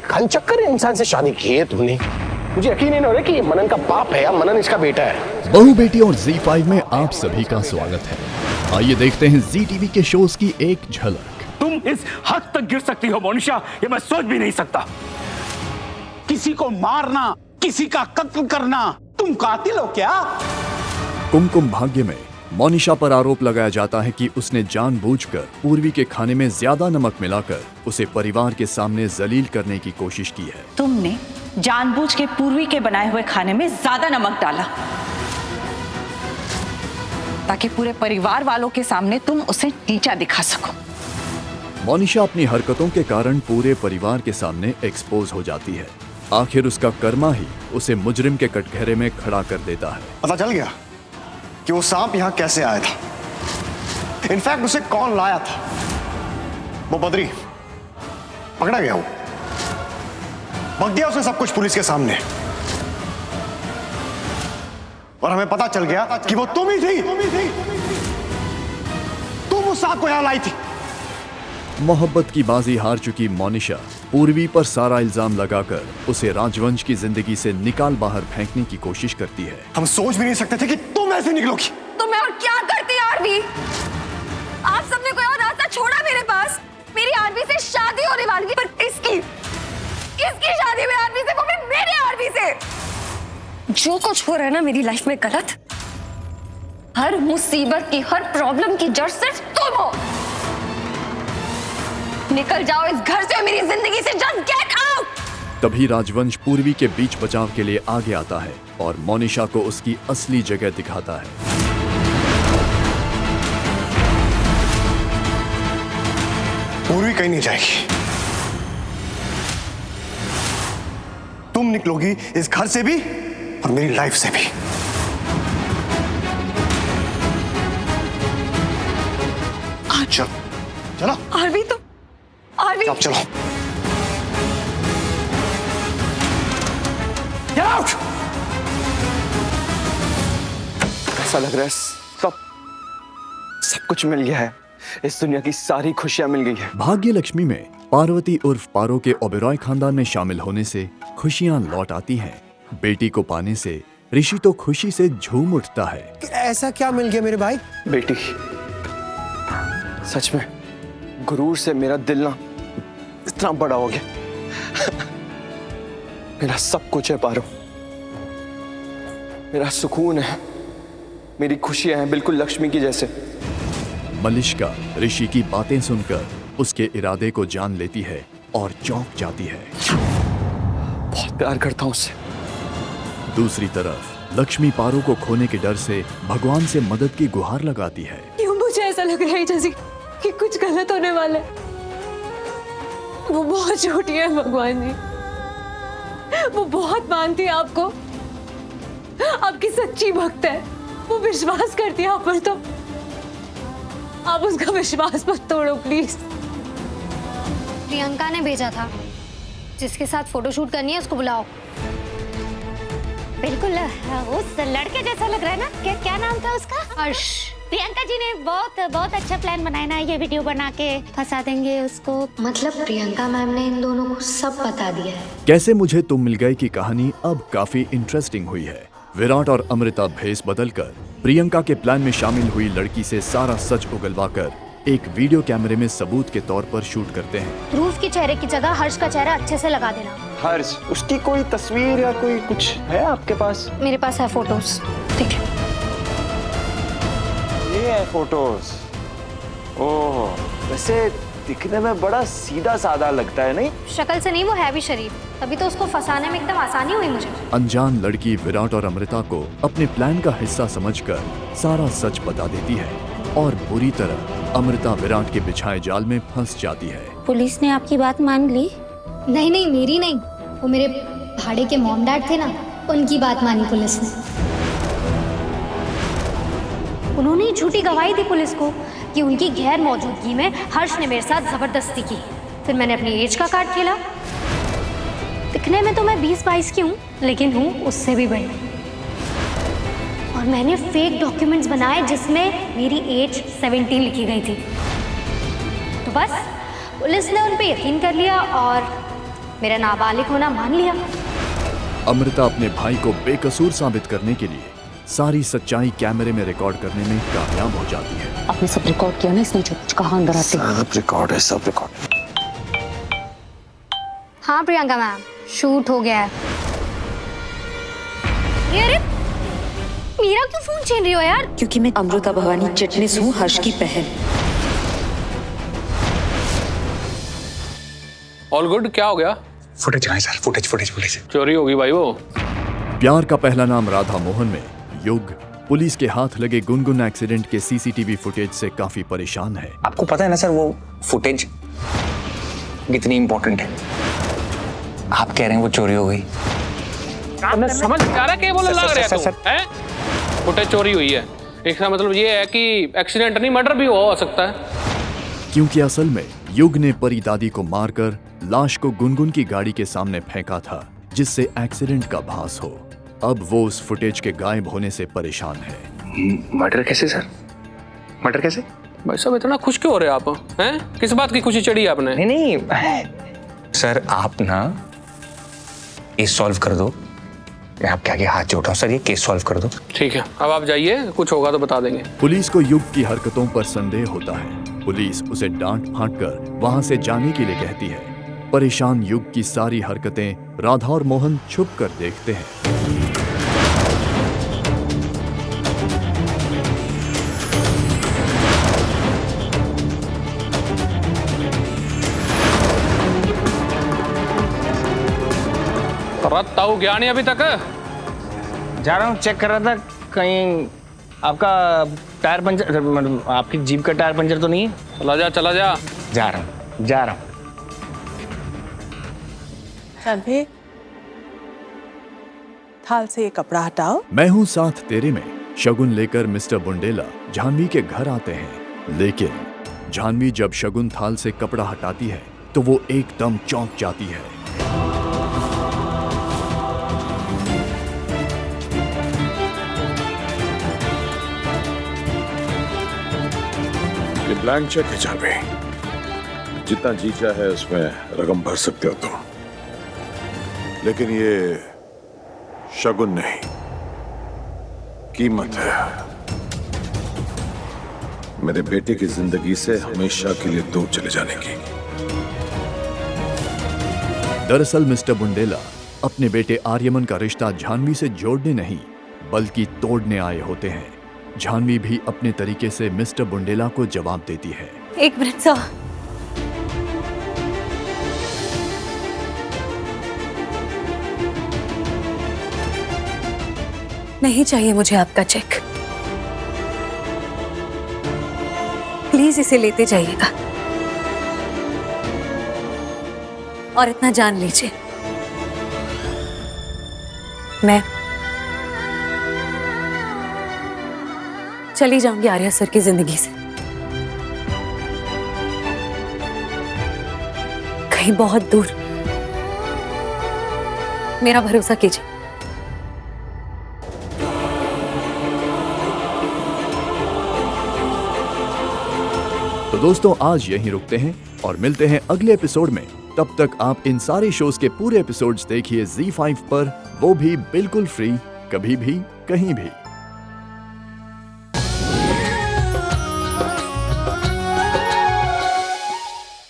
घनचक्कर इंसान से शादी की है तुमने। मुझे यकीन ही नहीं हो रहा कि ये मनन का बाप है या मनन इसका बेटा है। बहू बेटी और ZEE5 में आप सभी का स्वागत है। आइए देखते हैं जी टीवी के शोज की एक झलक। तुम इस हद तक गिर सकती हो मोनिशा, ये मैं सोच भी नहीं सकता। किसी को मारना, किसी का कत्ल करना, तुम कातिल हो क्या? कुमकुम भाग्य में मोनिशा पर आरोप लगाया जाता है कि उसने जानबूझकर पूर्वी के खाने में ज्यादा नमक मिलाकर उसे परिवार के सामने जलील करने की कोशिश की है। तुमने जानबूझ के पूर्वी के बनाए हुए खाने में ज्यादा नमक डाला ताकि पूरे परिवार वालों के सामने तुम उसे नीचा दिखा सको। मोनिशा अपनी हरकतों के कारण पूरे परिवार के सामने एक्सपोज हो जाती है। आखिर उसका कर्मा ही उसे मुजरिम के कटघरे में खड़ा कर देता है। पता चल गया कि वो सांप यहां कैसे आया था। इनफैक्ट उसे कौन लाया था। वो बद्री पकड़ा गया, वो बक दिया उसने सब कुछ पुलिस के सामने, और हमें पता चल गया कि वो तुम ही थी। तुम उस सांप को यहां लाई थी। मोहब्बत की बाजी हार चुकी मोनिशा पूर्वी पर सारा इल्जाम लगाकर उसे राजवंश की जिंदगी से निकाल बाहर फेंकने की कोशिश करती है। हम सोच भी नहीं सकते थे कि तुम ऐसे निकलोगी। तो मैं और क्या करती आरवी? आप सबने कोई और रास्ता छोड़ा मेरे पास। मेरी आरवी से शादी होने वाली थी, पर किसकी शादी में आरवी से, वो भी मेरे आरवी से। जो कुछ हो रहा है ना मेरी लाइफ में गलत, हर मुसीबत की, हर प्रॉब्लम की जड़ सिर्फ तुम हो। निकल जाओ इस घर से, मेरी जिंदगी से। Just get out. तभी राजवंश पूर्वी के बीच बचाव के लिए आगे आता है और मोनिशा को उसकी असली जगह दिखाता है। पूर्वी कहीं नहीं जाएगी। तुम निकलोगी इस घर से भी और मेरी लाइफ से भी। चलो चलो आरवी, तो आरवी अब चलो। Get out! ऐसा लग रहा है सब कुछ मिल गया है। इस दुनिया की सारी खुशियां मिल गई है। भाग्य लक्ष्मी में पार्वती उर्फ पारो के ओबेरॉय खानदान में शामिल होने से खुशियां लौट आती हैं। बेटी को पाने से ऋषि तो खुशी से झूम उठता है। ऐसा क्या मिल गया मेरे भाई? बेटी, सच में गुरूर से मेरा दिल ना इतना बड़ा हो गया। मेरा सब कुछ है पारो, मेरा सुकून है, मेरी खुशियां हैं बिल्कुल लक्ष्मी की जैसे। मलिष्का ऋषि की बातें सुनकर उसके इरादे को जान लेती है और चौंक जाती है। बहुत प्यार करता हूं उससे। दूसरी तरफ लक्ष्मी पारो को खोने के डर से भगवान से मदद की गुहार लगाती है। क्यों मुझे ऐसा लग रहा है जैसे कि कुछ गलत होने वाला है। वो बहुत छोटी है भगवान जी, वो बहुत मानती है आपको, आपकी सच्ची भक्त है, वो विश्वास करती है आप पर, तो आप उसका विश्वास मत तोड़ो प्लीज। प्रियंका ने भेजा था, जिसके साथ फोटोशूट करनी है उसको बुलाओ। बिल्कुल उस लड़के जैसा लग रहा है ना। क्या नाम था उसका? हर्ष। प्रियंका जी ने बहुत अच्छा प्लान बनाया ना, ये वीडियो बना के फंसा देंगे उसको। मतलब प्रियंका मैम ने इन दोनों को सब बता दिया है। कैसे मुझे तुम मिल गए की कहानी अब काफी इंटरेस्टिंग हुई है। विराट और अमृता भेस बदलकर प्रियंका के प्लान में शामिल हुई लड़की से सारा सच उगलवाकर एक वीडियो कैमरे में सबूत के तौर पर शूट करते हैं। ध्रुव के चेहरे की जगह हर्ष का चेहरा अच्छे से लगा देना। हर्ष, उसकी कोई तस्वीर या कोई कुछ है आपके पास? मेरे पास है फोटोज। ठीक है, ये है फोटोज। ओह, वैसे दिखने में बड़ा सीधा साधा लगता है नहीं? शक्ल से नहीं, वो है भी शरीफ, तभी तो उसको फंसाने में एकदम आसानी हुई मुझे। अनजान लड़की विराट और अमृता को अपने प्लान का हिस्सा समझकर सारा सच बता देती है और बुरी तरह अमृता विराट के बिछाए जाल में फंस जाती है। पुलिस ने आपकी बात मान ली? नहीं, मेरी नहीं, वो मेरे भाड़े के मॉम डैड थे ना, उनकी बात मानी पुलिस ने। उन्होंने झूठी गवाही दी पुलिस को कि उनकी गैर मौजूदगी में हर्ष ने मेरे साथ जबरदस्ती की। फिर मैंने अपनी एज का कार्ड खेला। दिखने में तो मैं 20-22 की हूँ, लेकिन हूँ उससे भी बड़ी। और मैंने फेक डॉक्यूमेंट्स बनाए जिसमें मेरी एज 17 लिखी गई थी। तो बस पुलिस ने उन पे यकीन कर लिया और मेरा नाबालिग होना मान लिया। अमृता अपने भाई को बेकसूर साबित करने के लिए सारी सच्चाई कैमरे में रिकॉर्ड करने में कामयाब हो जाती है। आपने सब रिकॉर्ड किया ना, इसने जो कुछ कहा अंदर आते ही। सब रिकॉर्ड है, सब रिकॉर्ड। हाँ प्रियंका मैम, शूट हो गया है। अरे मेरा क्यों फोन छीन रही हो यार? क्योंकि मैं अमृता भवानी चिटनिस हूँ, हर्ष की बहन। ऑल गुड, क्या हो गया? फुटेज है सर, फुटेज। चोरी होगी भाई वो। प्यार का पहला नाम राधा मोहन में युग पुलिस के हाथ लगे गुनगुन एक्सीडेंट के सीसीटीवी फुटेज से काफी परेशान है। आपको पता है ना सर, वो फुटेज कितनी इंपॉर्टेंट है। आप कह रहे हैं वो चोरी हो गई। समझ आ रहा है बोले लग रहा है फुटेज चोरी हुई है। इसका मतलब ये है कि एक्सीडेंट नहीं, मर्डर भी हो सकता है। क्योंकि असल में युग ने परी दादी को मारकर लाश को गुनगुन की गाड़ी के सामने फेंका था, जिससे एक्सीडेंट का भास हो। अब वो उस फुटेज के गायब होने से परेशान है। मर्डर कैसे सर? मर्डर कैसे? भाई साहब इतना खुश क्यों हो रहे आप हैं? किस बात की खुशी चढ़ी आपने? नहीं सर, आप ना केस सॉल्व कर दो। मैं आपके आगे हाथ जोड़ रहा हूं सर, ये केस सॉल्व कर दो। ठीक है, अब आप जाइए, कुछ होगा तो बता देंगे। पुलिस को युग की हरकतों पर संदेह होता है। पुलिस उसे डांट फांट कर वहां से जाने के लिए कहती है। परेशान युग की सारी हरकतें राधा और मोहन छुप कर देखते हैं। ताऊ गया नहीं अभी तक? जा रहा हूँ, चेक कर रहा था कहीं आपका टायर पंचर, मतलब आपकी जीप का टायर पंचर तो नहीं है। चला जा। जा रहा हूँ। जानवी, थाल से ये कपड़ा हटाओ। मैं हूँ साथ तेरे में शगुन लेकर मिस्टर बुंडेला जानवी के घर आते हैं। लेकिन जानवी जब शगुन थाल से कपड़ा हटाती है तो वो एकदम चौंक जाती है। ये ब्लैंक चेक है जानवी, जितना जी चाहे उसमें रकम भर सकते हो तुम, लेकिन ये शगुन नहीं, कीमत है मेरे बेटे की जिंदगी से हमेशा के लिए दूर चले जाने की। दरअसल मिस्टर बुंडेला अपने बेटे आर्यमन का रिश्ता जानवी से जोड़ने नहीं बल्कि तोड़ने आए होते हैं। जानवी भी अपने तरीके से मिस्टर बुंडेला को जवाब देती है। एक मिनट सर, नहीं चाहिए मुझे आपका चेक। प्लीज इसे लेते जाइएगा और इतना जान लीजिए, मैं चली जाऊंगी आर्या सर की जिंदगी से, कहीं बहुत दूर। मेरा भरोसा कीजिए। तो दोस्तों आज यहीं रुकते हैं और मिलते हैं अगले एपिसोड में। तब तक आप इन सारे शोज के पूरे एपिसोड्स देखिए ZEE5 पर, वो भी बिल्कुल फ्री, कभी भी कहीं भी।